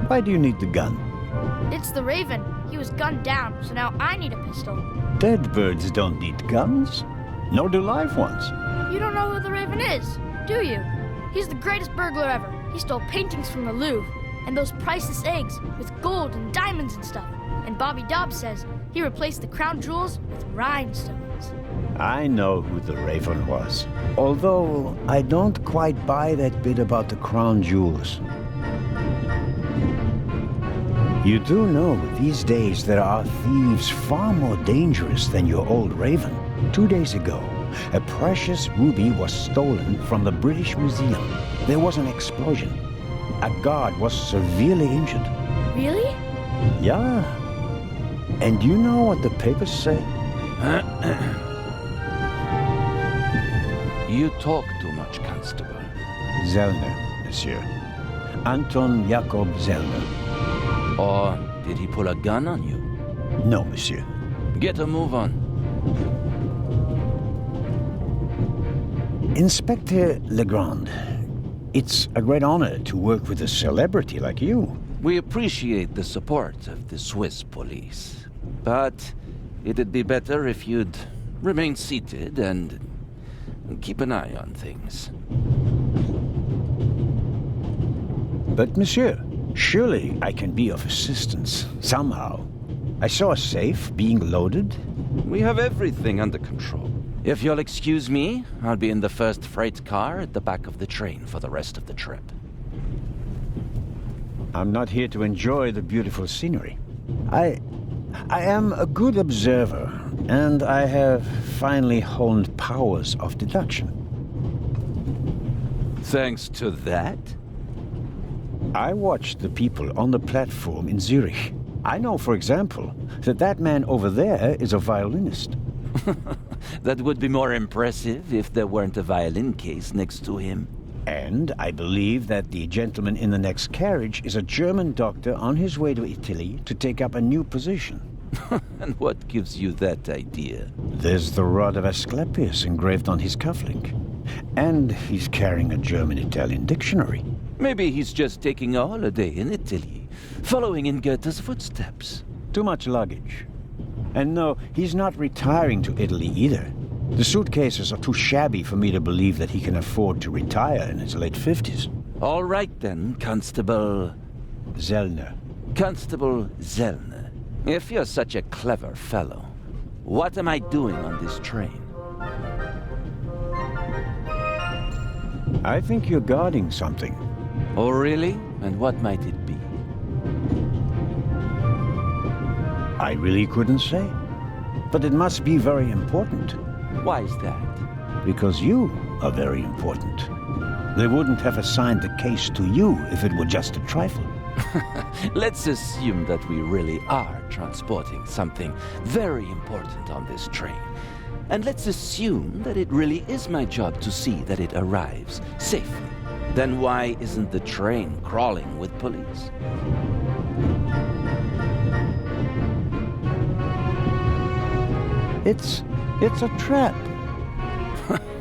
Why do you need the gun? It's the Raven. He was gunned down, so now I need a pistol. Dead birds don't need guns, nor do live ones. You don't know who the Raven is, do you? He's the greatest burglar ever. He stole paintings from the Louvre, and those priceless eggs with gold and diamonds and stuff. And Bobby Dobbs says he replaced the crown jewels with rhinestones. I know who the Raven was, although I don't quite buy that bit about the crown jewels. You do know these days there are thieves far more dangerous than your old Raven. 2 days ago, a precious ruby was stolen from the British Museum. There was an explosion. A guard was severely injured. Really? Yeah. And you know what the papers say? You talk too much, Constable. Zellner, monsieur. Anton Jakob Zellner. Or did he pull a gun on you? No, monsieur. Get a move on. Inspector Legrand, it's a great honor to work with a celebrity like you. We appreciate the support of the Swiss police. But it'd be better if you'd remain seated and keep an eye on things. But, monsieur, surely I can be of assistance, somehow. I saw a safe being loaded. We have everything under control. If you'll excuse me, I'll be in the first freight car at the back of the train for the rest of the trip. I'm not here to enjoy the beautiful scenery. I am a good observer, and I have finally honed powers of deduction. Thanks to that? I watched the people on the platform in Zurich. I know, for example, that that man over there is a violinist. That would be more impressive if there weren't a violin case next to him. And I believe that the gentleman in the next carriage is a German doctor on his way to Italy to take up a new position. And what gives you that idea? There's the rod of Asclepius engraved on his cufflink. And he's carrying a German-Italian dictionary. Maybe he's just taking a holiday in Italy, following in Goethe's footsteps. Too much luggage. And no, he's not retiring to Italy either. The suitcases are too shabby for me to believe that he can afford to retire in his late 50s. All right then, Constable... Zellner. Constable Zellner. If you're such a clever fellow, what am I doing on this train? I think you're guarding something. Oh, really? And what might it be? I really couldn't say. But it must be very important. Why is that? Because you are very important. They wouldn't have assigned the case to you if it were just a trifle. Let's assume that we really are transporting something very important on this train. And let's assume that it really is my job to see that it arrives safely. Then why isn't the train crawling with police? It's a trap.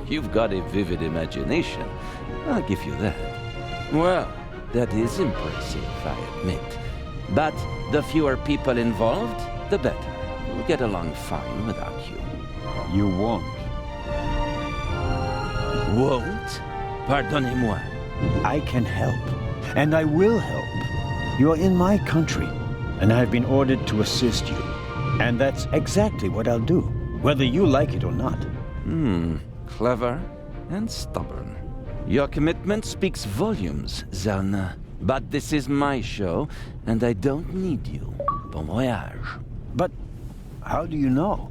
You've got a vivid imagination. I'll give you that. Well, that is impressive, I admit. But the fewer people involved, the better. We'll get along fine without you. You won't. Won't? Pardonnez-moi. I can help. And I will help. You are in my country, and I've been ordered to assist you. And that's exactly what I'll do, whether you like it or not. Clever and stubborn. Your commitment speaks volumes, Zellner. But this is my show, and I don't need you. Bon voyage. But how do you know?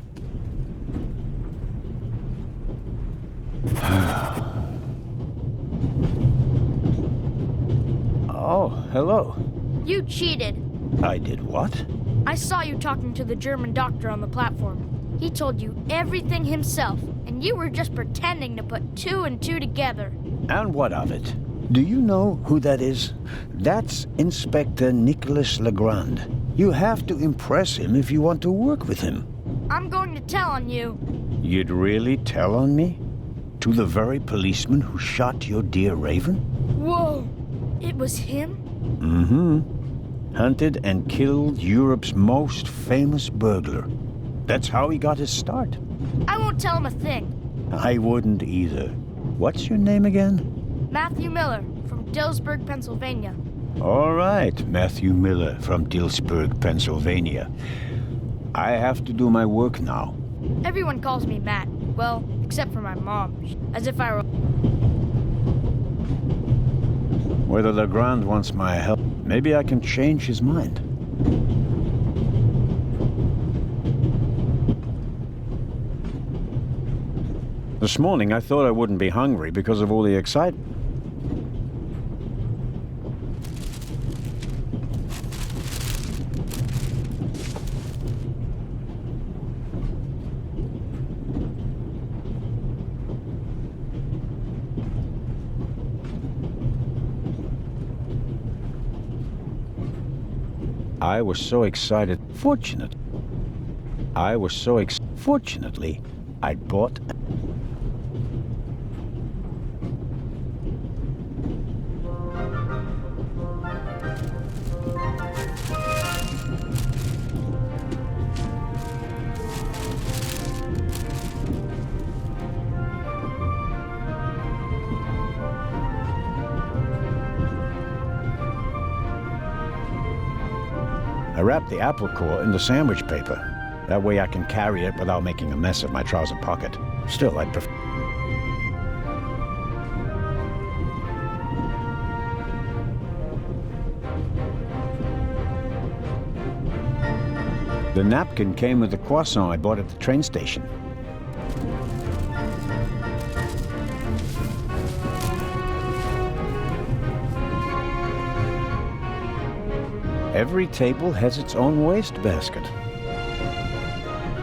Oh, hello. You cheated. I did what? I saw you talking to the German doctor on the platform. He told you everything himself, and you were just pretending to put two and two together. And what of it? Do you know who that is? That's Inspector Nicholas Legrand. You have to impress him if you want to work with him. I'm going to tell on you. You'd really tell on me? To the very policeman who shot your dear Raven? Whoa! It was him? Mm-hmm. hunted and killed Europe's most famous burglar. That's how he got his start. I won't tell him a thing. I wouldn't either. What's your name again? Matthew Miller from Dillsburg, Pennsylvania. All right, Matthew Miller from Dillsburg, Pennsylvania. I have to do my work now. Everyone calls me Matt. Well, except for my mom. As if I were... Whether Legrand wants my help, maybe I can change his mind. This morning I thought I wouldn't be hungry because of all the excitement. I was so excited. Fortunately, I bought... I wrapped the apple core in the sandwich paper. That way I can carry it without making a mess of my trouser pocket. Still, I'd prefer... The napkin came with the croissant I bought at the train station. Every table has its own wastebasket.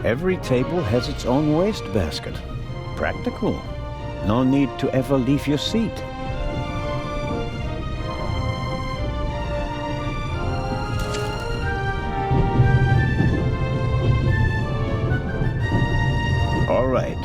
Every table has its own wastebasket. Practical. No need to ever leave your seat. All right.